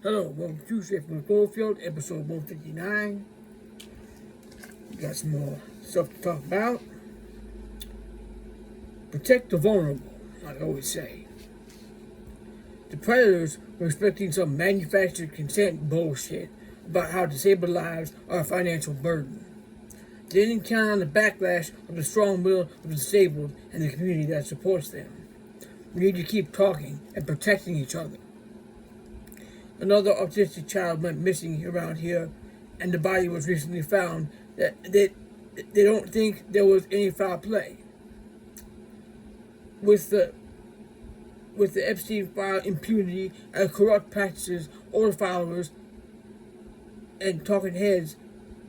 Hello, welcome to Tuesday from Cloverfield, episode 159. We got some more stuff to talk about. Protect the vulnerable, like I always say. The predators were expecting some manufactured consent bullshit about how disabled lives are a financial burden. They didn't count on the backlash of the strong will of the disabled and the community that supports them. We need to keep talking and protecting each other. Another autistic child went missing around here, and the body was recently found. That they don't think there was any foul play. With the Epstein file impunity and corrupt practices, all the followers and talking heads,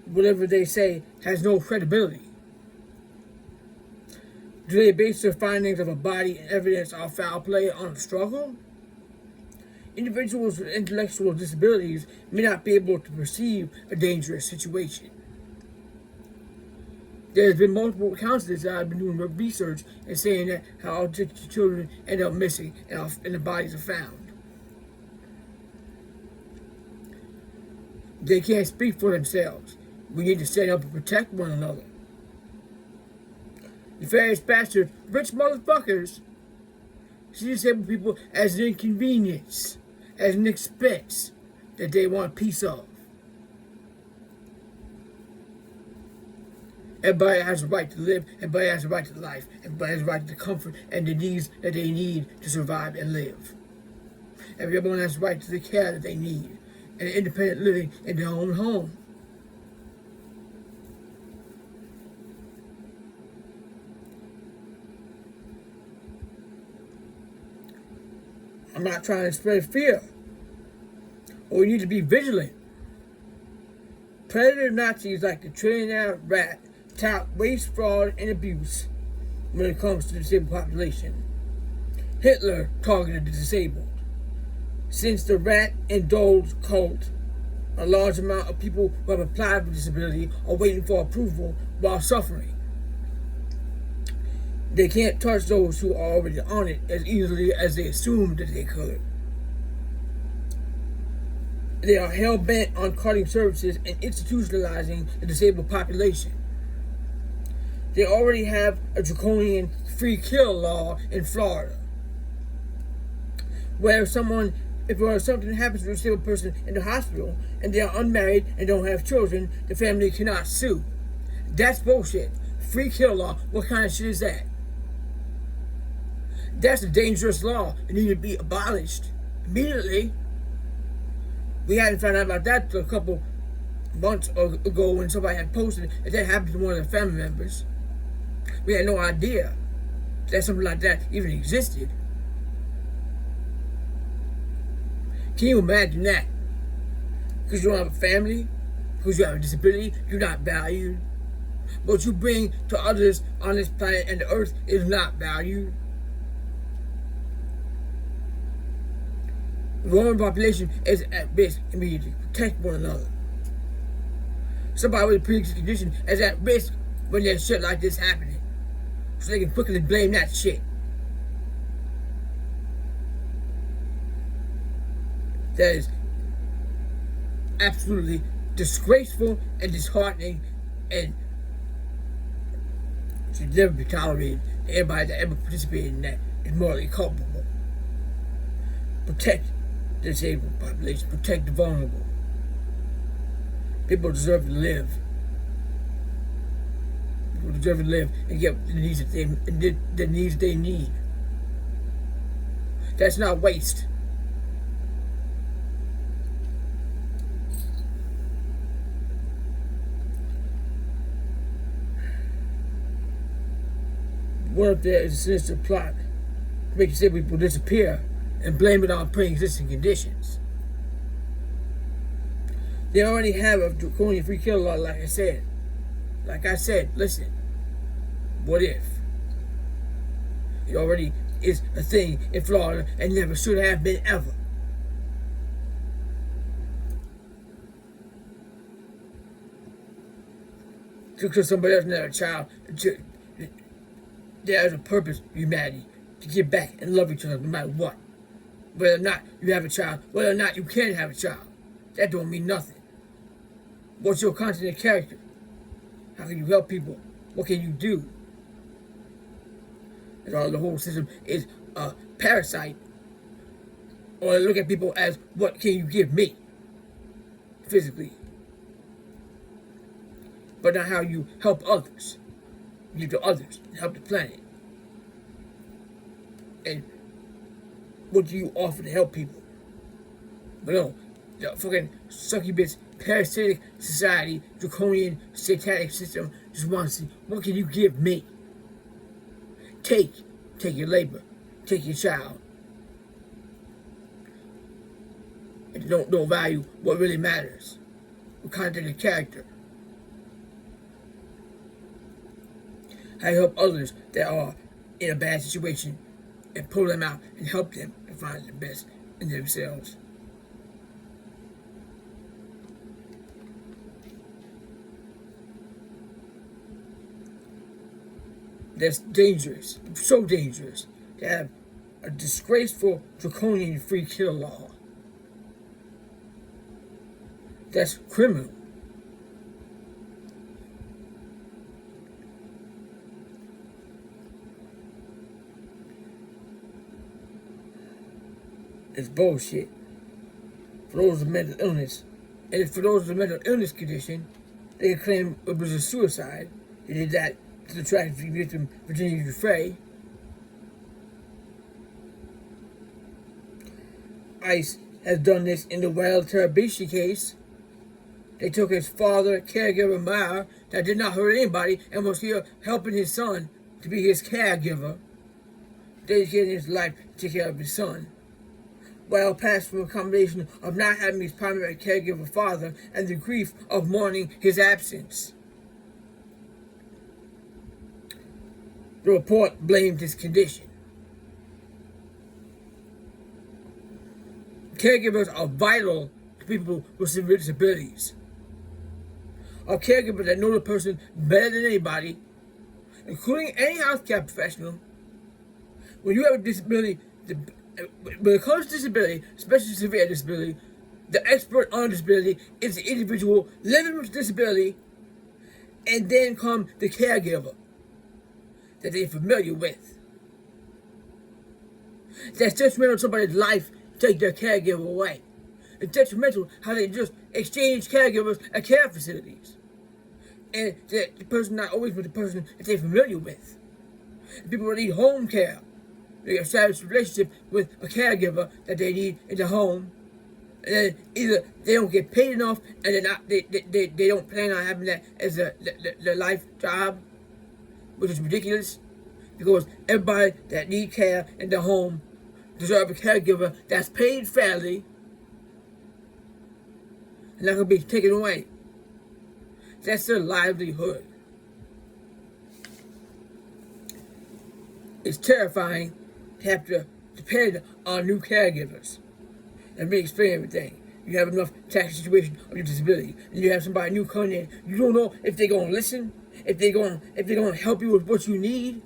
whatever they say, has no credibility. Do they base their findings of a body and evidence of foul play on a struggle? Individuals with intellectual disabilities may not be able to perceive a dangerous situation. There has been multiple counselors that have been doing research and saying that how autistic children end up missing and the bodies are found. They can't speak for themselves. We need to stand up and protect one another. Nefarious bastard, rich motherfuckers, see disabled people as an inconvenience, as an expense that they want a piece of. Everybody has a right to live, everybody has a right to life, everybody has a right to comfort and the needs that they need to survive and live. Everyone has a right to the care that they need and independent living in their own home. I'm not trying to spread fear. But we need to be vigilant. Predator Nazis like the trillionaire rat tout waste, fraud, and abuse when it comes to the disabled population. Hitler targeted the disabled. Since the rat indulged cult, a large amount of people who have applied for disability are waiting for approval while suffering. They can't touch those who are already on it as easily as they assumed that they could. They are hell-bent on cutting services and institutionalizing the disabled population. They already have a draconian free kill law in Florida, where if something happens to a disabled person in the hospital and they are unmarried and don't have children, the family cannot sue. That's bullshit. Free kill law, what kind of shit is that? That's a dangerous law. It needs to be abolished immediately. We hadn't found out about that a couple months ago when somebody had posted that happened to one of their family members. We had no idea that something like that even existed. Can you imagine that? Because you don't have a family, because you have a disability, you're not valued. What you bring to others on this planet and the earth is not valued. The vulnerable population is at risk immediately. Protect one another. Somebody with a pre-existing condition is at risk when there's shit like this happening, so they can quickly blame that shit. That is absolutely disgraceful and disheartening and should never be tolerated. Everybody that ever participated in that is morally culpable. Protect the disabled population, protect the vulnerable. People deserve to live. People deserve to live and get the needs that they need. That's not waste. What if there is a sinister plot to make disabled people disappear and blame it on pre-existing conditions? They already have a draconian free kill law, like I said. Listen, what if? It already is a thing in Florida and never should have been ever. Just because somebody else had a child, there is a purpose, humanity, to give back and love each other no matter what. whether or not you have a child, whether or not you can have a child. That don't mean nothing. What's your content and character? How can you help people? What can you do? And all the whole system is a parasite. Or look at people as, what can you give me? Physically. But not how you help others. Give to others and help the planet. And what do you offer to help people? But no, the fucking succubus, parasitic society, draconian, satanic system just wants to see, what can you give me? Take your labor, take your child. And don't value what really matters. What content and character. How you help others that are in a bad situation and pull them out and help them to find the best in themselves. That's dangerous, so dangerous, to have a disgraceful draconian free kill law. That's criminal. It's bullshit. For those with mental illness, and for those with a mental illness condition, they claim it was a suicide. They did that to the tragedy victim, Virginia Giuffre. ICE has done this in the Wild Tarabishi case. They took his father, caregiver Meyer, that did not hurt anybody and was here helping his son to be his caregiver, dedicating his life to take care of his son. Well, passed from a combination of not having his primary caregiver father and the grief of mourning his absence. The report blamed his condition. Caregivers are vital to people with severe disabilities. A caregiver that knows the person better than anybody, including any healthcare professional. When you have a disability, when it comes to disability, especially severe disability, the expert on disability is the individual living with disability, and then come the caregiver that they're familiar with. That's detrimental to somebody's life to take their caregiver away. It's detrimental how they just exchange caregivers at care facilities. And the person not always with the person that they're familiar with. People that need home care, they establish a relationship with a caregiver that they need in the home. And then either they don't get paid enough and they don't plan on having that as their life job, which is ridiculous, because everybody that need care in the home deserves a caregiver that's paid fairly and not going to be taken away. That's their livelihood. It's terrifying to have to depend on new caregivers. Let me explain everything. You have enough tax situation of your disability, and you have somebody new coming in. You don't know if they're gonna listen, if they're gonna help you with what you need.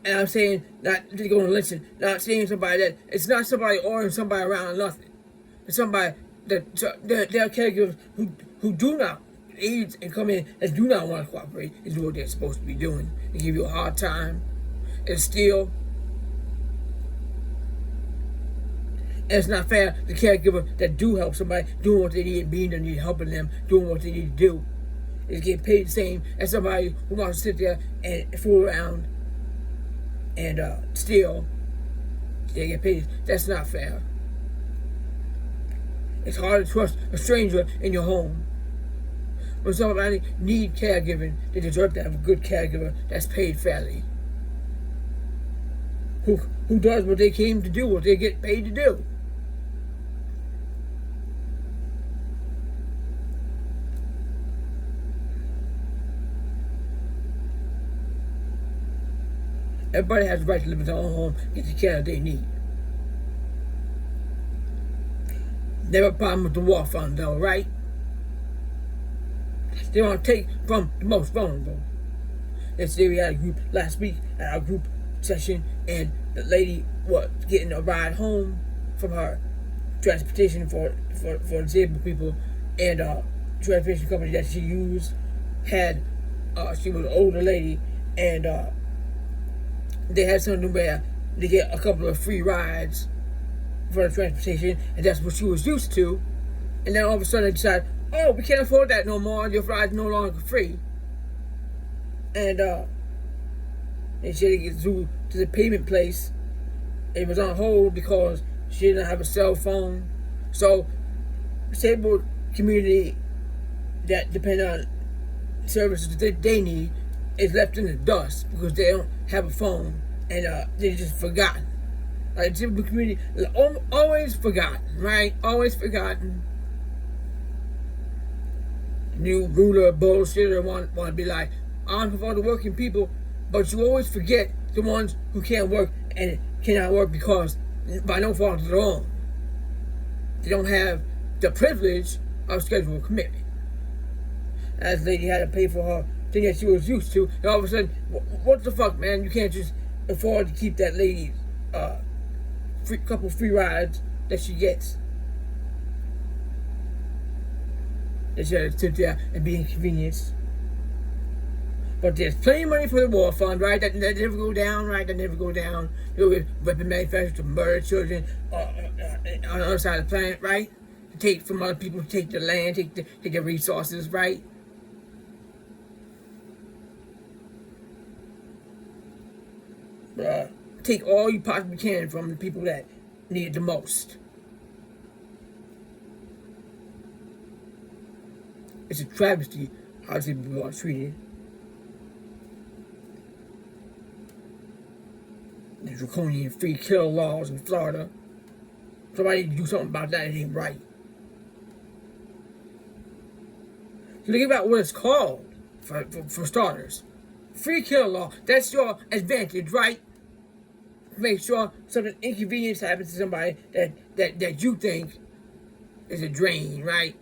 And I'm saying not they're gonna listen, not saying somebody that it's not somebody ordering somebody around or nothing. It's somebody that there are caregivers who do not aides and come in and do not want to cooperate and do what they're supposed to be doing and give you a hard time and steal. And it's not fair the caregiver that do help somebody doing what they need, being there, need helping them, doing what they need to do, is getting paid the same as somebody who wants to sit there and fool around and steal. They get paid. That's not fair. It's hard to trust a stranger in your home. When somebody needs caregiving, they deserve to have a good caregiver that's paid fairly. Who does what they came to do, what they get paid to do. Everybody has the right to live in their own home, get the care they need. Never a problem with the war fund, though, right? They want to take from the most vulnerable. Yesterday we had a group, last week, our group session, and the lady was getting a ride home from her transportation for disabled people, and transportation company that she used had she was an older lady, and they had something where they get a couple of free rides for the transportation, and that's what she was used to. And then all of a sudden they decide, oh, we can't afford that no more. Your ride's no longer free. And they said to get through to the payment place. It was on hold because she didn't have a cell phone. So, disabled community that depend on services that they need is left in the dust because they don't have a phone, and they're just forgotten. Like, disabled community, always forgotten, right? Always forgotten. New ruler, bullshitter want to be like, I'm for all the working people, but you always forget the ones who can't work and cannot work because by no fault of their own. They don't have the privilege of scheduled commitment. As lady had to pay for her thing that she was used to, and all of a sudden, what the fuck, man? You can't just afford to keep that lady couple free rides that she gets. That she had to sit there and be inconvenienced. But there's plenty of money for the war fund, right? That never go down, right? That never go down. There was weapon manufacturers to murder children on the other side of the planet, right? To take from other people, to take the land, take their resources, right? Take all you possibly can from the people that need it the most. It's a travesty how these people are treated. The draconian free kill laws in Florida. Somebody need to do something about that. It ain't right. So think about what it's called, for starters. Free kill law. That's your advantage, right? Make sure something inconvenience happens to somebody that you think is a drain, right?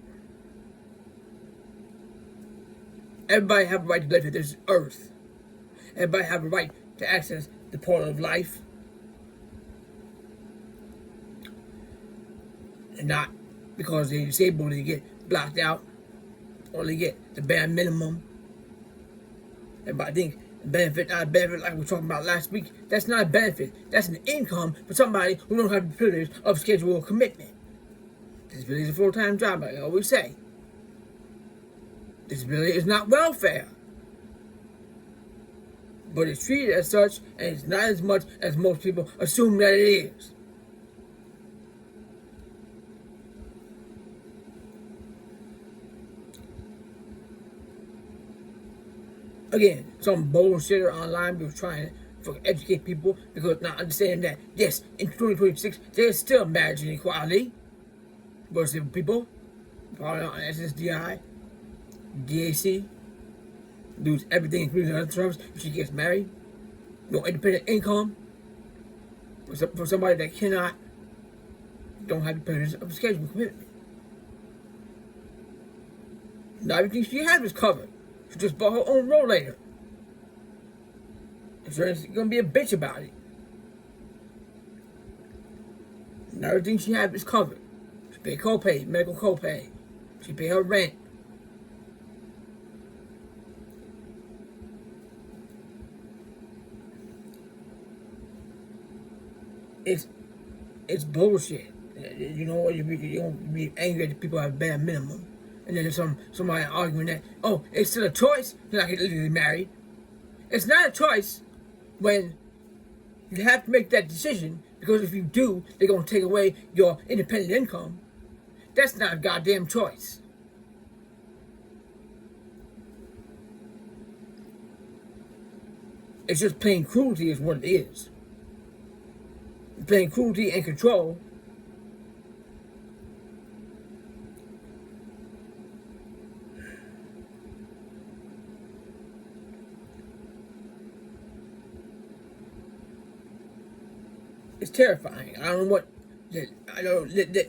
Everybody have a right to live in this earth. Everybody have a right to access the portal of life. And not because they're disabled, they get blocked out, or they get the bare minimum. Everybody think benefit, not a benefit like we were talking about last week. That's not a benefit. That's an income for somebody who don't have the privilege of scheduled commitment. Disability is a full-time job, like I always say. Disability is not welfare. But it's treated as such, and it's not as much as most people assume that it is. Again, some bullshitter online was trying to educate people because not understanding that, yes, in 2026, there's still marriage inequality. Most people, probably on SSDI, DAC, lose everything, including other terms, if she gets married. No independent income for somebody that don't have the privilege of a scheduled commitment. Not everything she has is covered. She just bought her own rollator. Insurance is gonna be a bitch about it. Not everything she has is covered. She pay copay, medical copay. She pay her rent. It's bullshit. You know what? You don't be angry that people have a bare minimum. And then there's somebody arguing that, oh, it's still a choice that I can legally marry. It's not a choice when you have to make that decision, because if you do, they're going to take away your independent income. That's not a goddamn choice. It's just plain cruelty is what it is. Plain cruelty and control. It's terrifying. I don't know what. I know that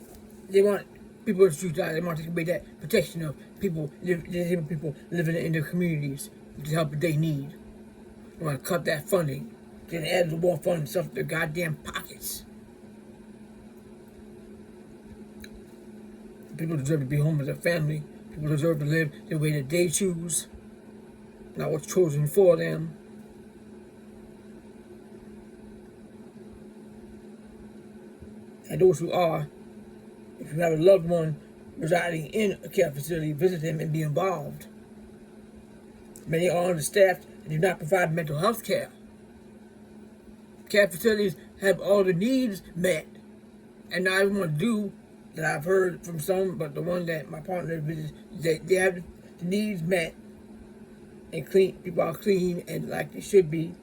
they want people to shoot out. They want to take away that protection of people, disabled people living in their communities with the help that they need. They want to cut that funding Then add the war fund and stuff to their goddamn pockets. People deserve to be home with their family. People deserve to live the way that they choose, not what's chosen for them. And those who are, if you have a loved one residing in a care facility, visit them and be involved. Many are understaffed and do not provide mental health care. Care facilities have all the needs met, and not everyone do, that I've heard from some, but the one that my partner visits, they have the needs met, and clean. People are clean and like they should be.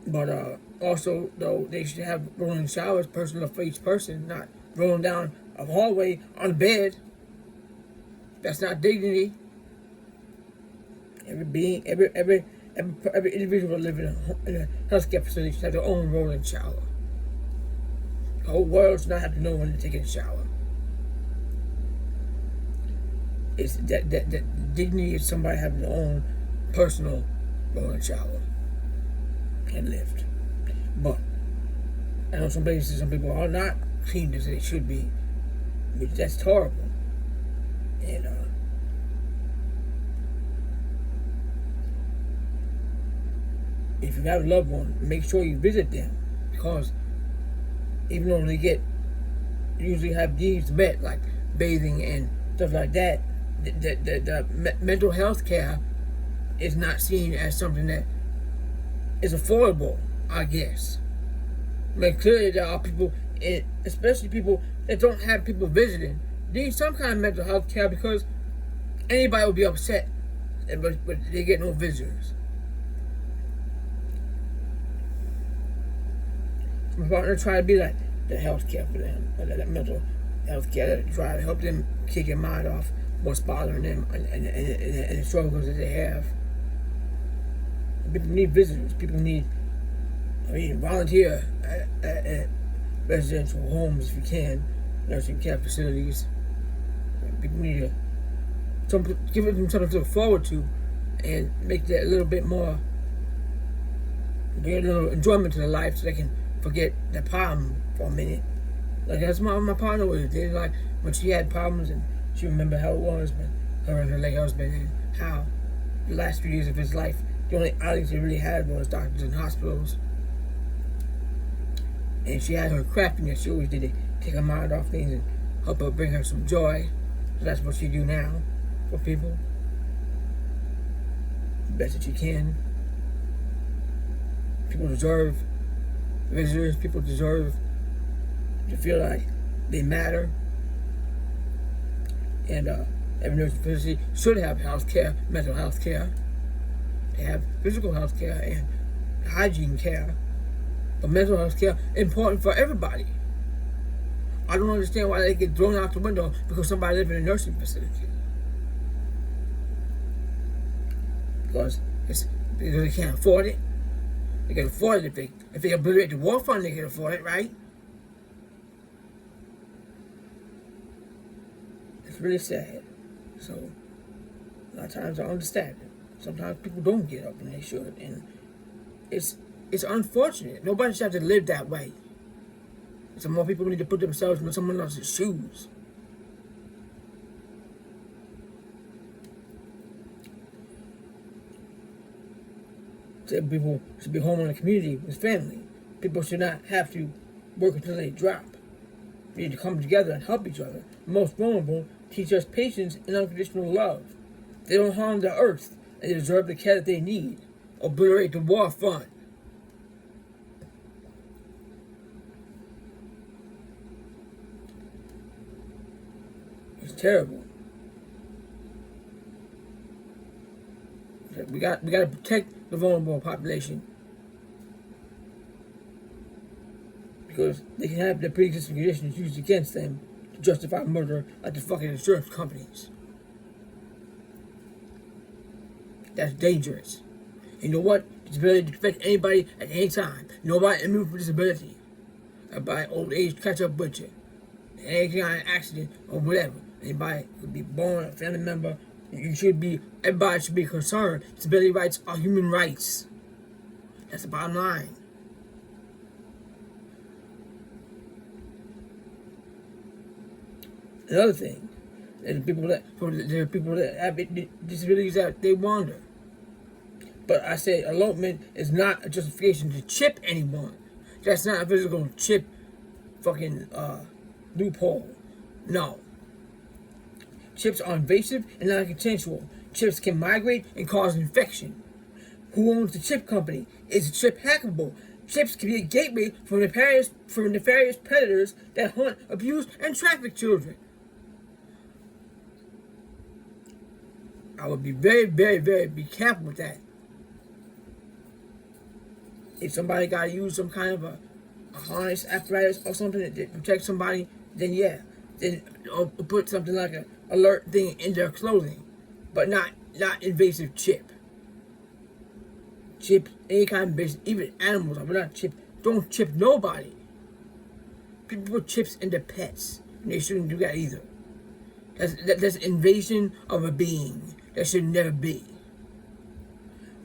But also, though, they should have rolling showers, personal for each person, not rolling down a hallway on a bed. That's not dignity. Every individual living in a healthcare facility should have their own rolling shower. The whole world should not have to know when to take a shower. It's that dignity is somebody having their own personal rolling shower and lift. But I know some places, some people are not clean as they should be, which that's horrible. And if you have a loved one, make sure you visit them, because even though they usually have needs met like bathing and stuff like that, the mental health care is not seen as something that is affordable, I guess. I mean, clearly there are people, especially people that don't have people visiting, need some kind of mental health care, because anybody would be upset, but they get no visitors. My partner try to be like the health care for them, or that mental health care, that try to help them kick their mind off what's bothering them and the struggles that they have. People need visitors. People need, volunteer at residential homes if you can, nursing care facilities. People need to give them something to look forward to, and make that a little bit more, bring a little enjoyment to their life, so they can forget the problem for a minute. Like that's my partner was. They like when she had problems, and she remembered how it was when her and her late husband, and how the last few years of his life, the only outings he really had was doctors and hospitals. And she had her craftiness. She always did to take her mind off things and help her bring her some joy. So that's what she do now for people. The best that she can. People deserve visitors. People deserve to feel like they matter. And every nursing facility should have health care, mental health care. They have physical health care and hygiene care. But mental health care is important for everybody. I don't understand why they get thrown out the window because somebody lives in a nursing facility. Because they can't afford it. They can afford it if they obliterate the war fund, they can afford it, right? It's really sad. So a lot of times I understand it. Sometimes people don't get up when they should, and it's unfortunate. Nobody should have to live that way. So more people need to put themselves in someone else's shoes. So people should be home in the community with family. People should not have to work until they drop. We need to come together and help each other. The most vulnerable teach us patience and unconditional love. They don't harm the earth, and they deserve the care that they need. Obliterate the war fund. It's terrible. We got to protect the vulnerable population, because they can have their pre-existing conditions used against them to justify murder, like the fucking insurance companies. That's dangerous. You know what? Disability can affect anybody at any time. Nobody immune from disability. By old age catch up with you. Any kind of accident or whatever. Anybody could be born, a family member, Everybody should be concerned. Disability rights are human rights. That's the bottom line. Another thing, there are people that have disabilities that they wander. But I say elopement is not a justification to chip anyone. That's not a physical chip fucking loophole. No. Chips are invasive and non-consensual. Chips can migrate and cause infection. Who owns the chip company? Is the chip hackable? Chips can be a gateway for nefarious predators that hunt, abuse, and traffic children. I would be very, very, very be careful with that. If somebody got to use some kind of a harness apparatus or something that protects somebody, then yeah. Then or put something like an alert thing in their clothing. But not invasive chip. Chip, any kind of invasive, even animals, but not chip. Don't chip nobody. People put chips in their pets, and they shouldn't do that either. That's invasion of a being. That should never be.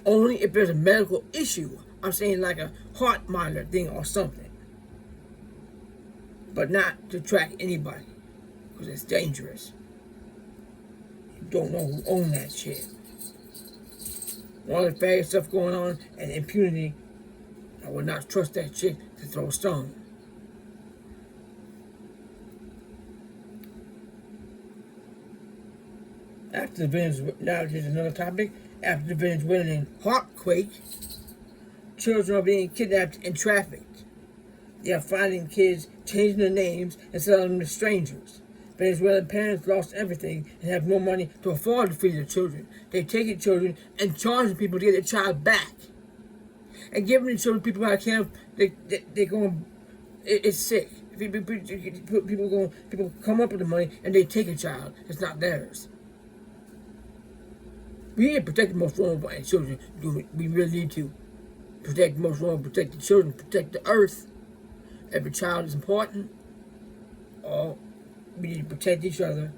Only if there's a medical issue. I'm saying like a heart monitor thing or something. But not to track anybody. Because it's dangerous. You don't know who owns that shit. All the bad stuff going on and impunity, I would not trust that shit to throw a stone. After the Venezuela, now here's another topic. After the Venezuelan heartquake, children are being kidnapped and trafficked. They are finding kids, changing their names, and selling them to strangers. Venezuelan parents lost everything and have no money to afford to feed their children. They take the children and charge people to get their child back. And giving the children people out of camp, they're going, it's sick. People come up with the money and they take a child. It's not theirs. We need to protect the most vulnerable children. We really need to protect the most vulnerable, protect the children, protect the earth. Every child is important. All we need to protect each other.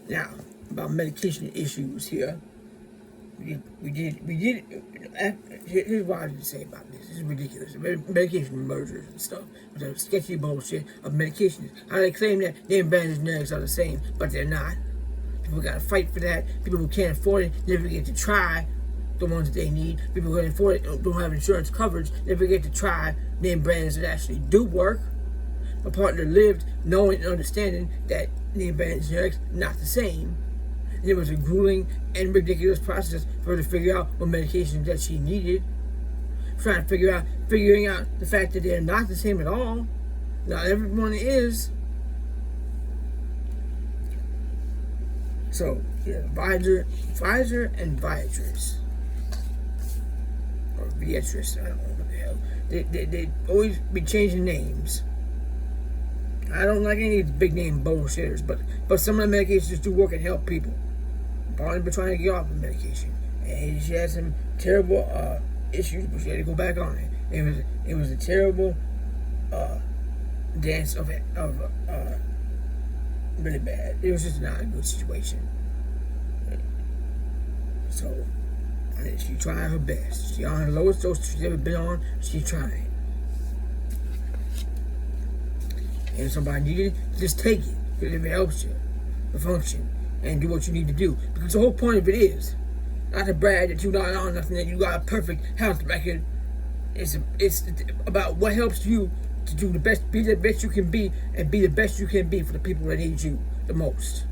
Now, about medication issues here. Here's what I have to say about this. This is ridiculous. Medication mergers and stuff. The sketchy bullshit of medications. How they claim that name brands and generics are the same, but they're not. People gotta fight for that. People who can't afford it never get to try the ones that they need. People who can afford it don't have insurance coverage never get to try name brands that actually do work. My partner lived knowing and understanding that name brands and generics not the same. And it was a grueling and ridiculous process for her to figure out what medications that she needed. Figuring out the fact that they're not the same at all. Not everyone is. So, yeah, Pfizer and Viatris. Or Viatris, I don't know what the hell. They always be changing names. I don't like any of the big name bullshitters, but some of the medications just do work and help people. Barney been trying to get off the medication, and she had some terrible issues, but she had to go back on it. It was a terrible dance of really bad. It was just not a good situation. So she's trying her best. She's on the lowest dose she's ever been on. She's trying. And if somebody needs it, just take it. Because if it helps you to function and do what you need to do. Because the whole point of it is not to brag that you're not on nothing, that you got a perfect health record. It's about what helps you to do the best, be the best you can be, and be the best you can be for the people that need you the most.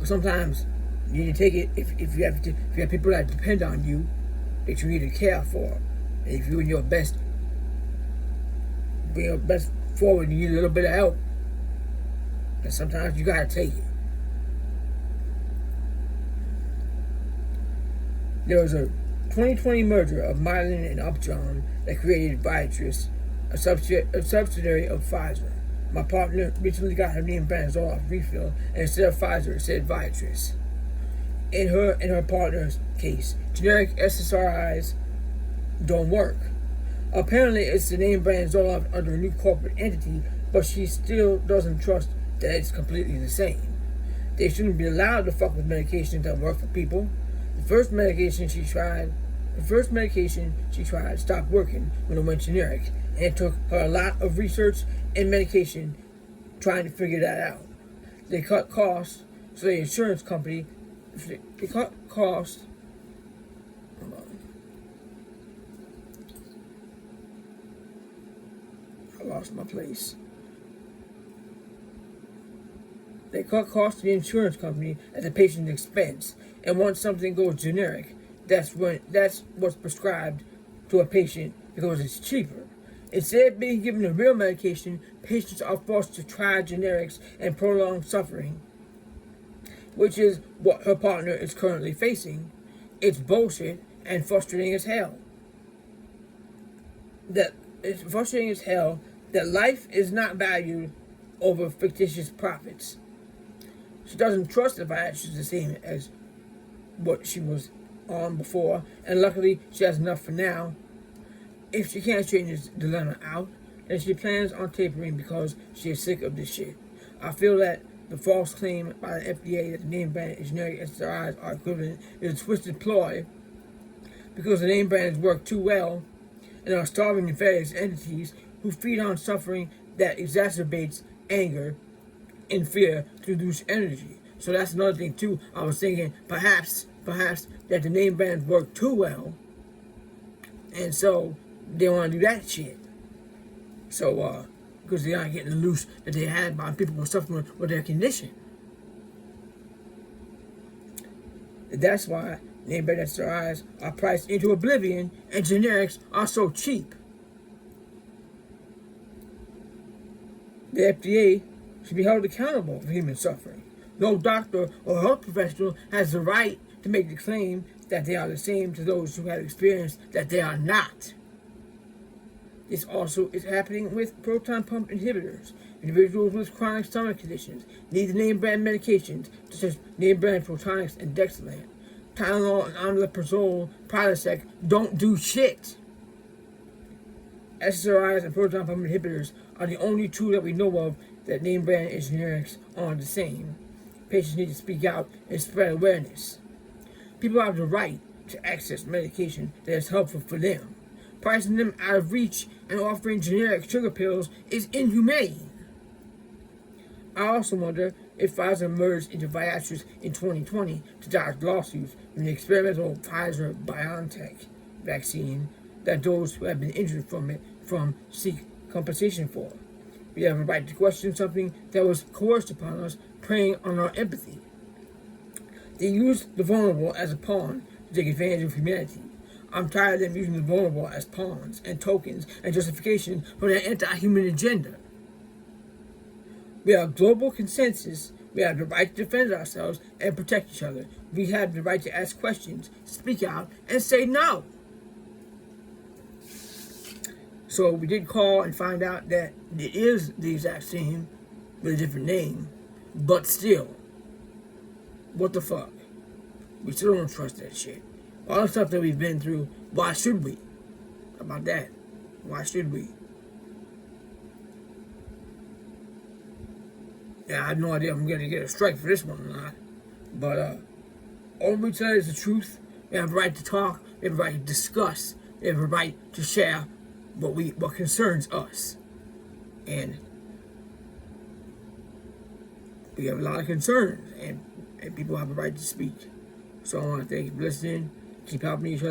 Sometimes you need to take it if you have people that depend on you that you need to care for. And if you're in your best, bring your best forward, you need a little bit of help. And sometimes you gotta take it. There was a 2020 merger of Mylan and Upjohn that created Viatris, a subsidiary of Pfizer. My partner recently got her name brand off refill, and instead of Pfizer, it said Viatris. In her partner's case, generic SSRIs don't work. Apparently, it's the name brand Zoloft under a new corporate entity, but she still doesn't trust that it's completely the same. They shouldn't be allowed to fuck with medications that work for people. The first medication she tried stopped working when it went generic, and it took her a lot of research and medication trying to figure that out. They cut costs, so the insurance company, they cut costs, hold on. I lost my place. They cut costs to the insurance company at the patient's expense, and once something goes generic, that's what's prescribed to a patient because it's cheaper. Instead of being given a real medication, patients are forced to try generics and prolong suffering, which is what her partner is currently facing. It's bullshit and frustrating as hell. That life is not valued over fictitious profits. She doesn't trust the Viagra is the same as what she was on before, and luckily she has enough for now. If she can't straighten this dilemma out, then she plans on tapering because she is sick of this shit. I feel that the false claim by the FDA that the name brand and generic SSRIs are equivalent is a twisted ploy because the name brands work too well and are starving nefarious entities who feed on suffering that exacerbates anger and fear to reduce energy. So that's another thing too. I was thinking perhaps that the name brands work too well, and so they want to do that shit. So because they aren't getting the loose that they had by people who are suffering with their condition. That's why name brand SSRIs are priced into oblivion and generics are so cheap. The FDA should be held accountable for human suffering. No doctor or health professional has the right to make the claim that they are the same to those who have experienced that they are not. This also is happening with proton pump inhibitors. Individuals with chronic stomach conditions need the name brand medications such as name brand Protonix and Dexilant. Tylenol and omeprazole, Prilosec don't do shit. SSRIs and proton pump inhibitors are the only two that we know of that name brand and generics are the same. Patients need to speak out and spread awareness. People have the right to access medication that is helpful for them. Pricing them out of reach and offering generic sugar pills is inhumane. I also wonder if Pfizer merged into Viagra in 2020 to dodge lawsuits from the experimental Pfizer-BioNTech vaccine that those who have been injured from it seek compensation for. We have a right to question something that was coerced upon us, preying on our empathy. They use the vulnerable as a pawn to take advantage of humanity. I'm tired of them using the vulnerable as pawns and tokens and justification for their anti-human agenda. We have global consensus. We have the right to defend ourselves and protect each other. We have the right to ask questions, speak out, and say no. So we did call and find out that it is the exact same with a different name, but still, what the fuck? We still don't trust that shit. All the stuff that we've been through, why should we? How about that? Why should we? Yeah, I have no idea if I'm going to get a strike for this one or not. But all we tell is the truth. We have a right to talk. We have a right to discuss. We have a right to share what concerns us. And we have a lot of concerns. And people have a right to speak. So I want to thank you for listening. Keep helping each other.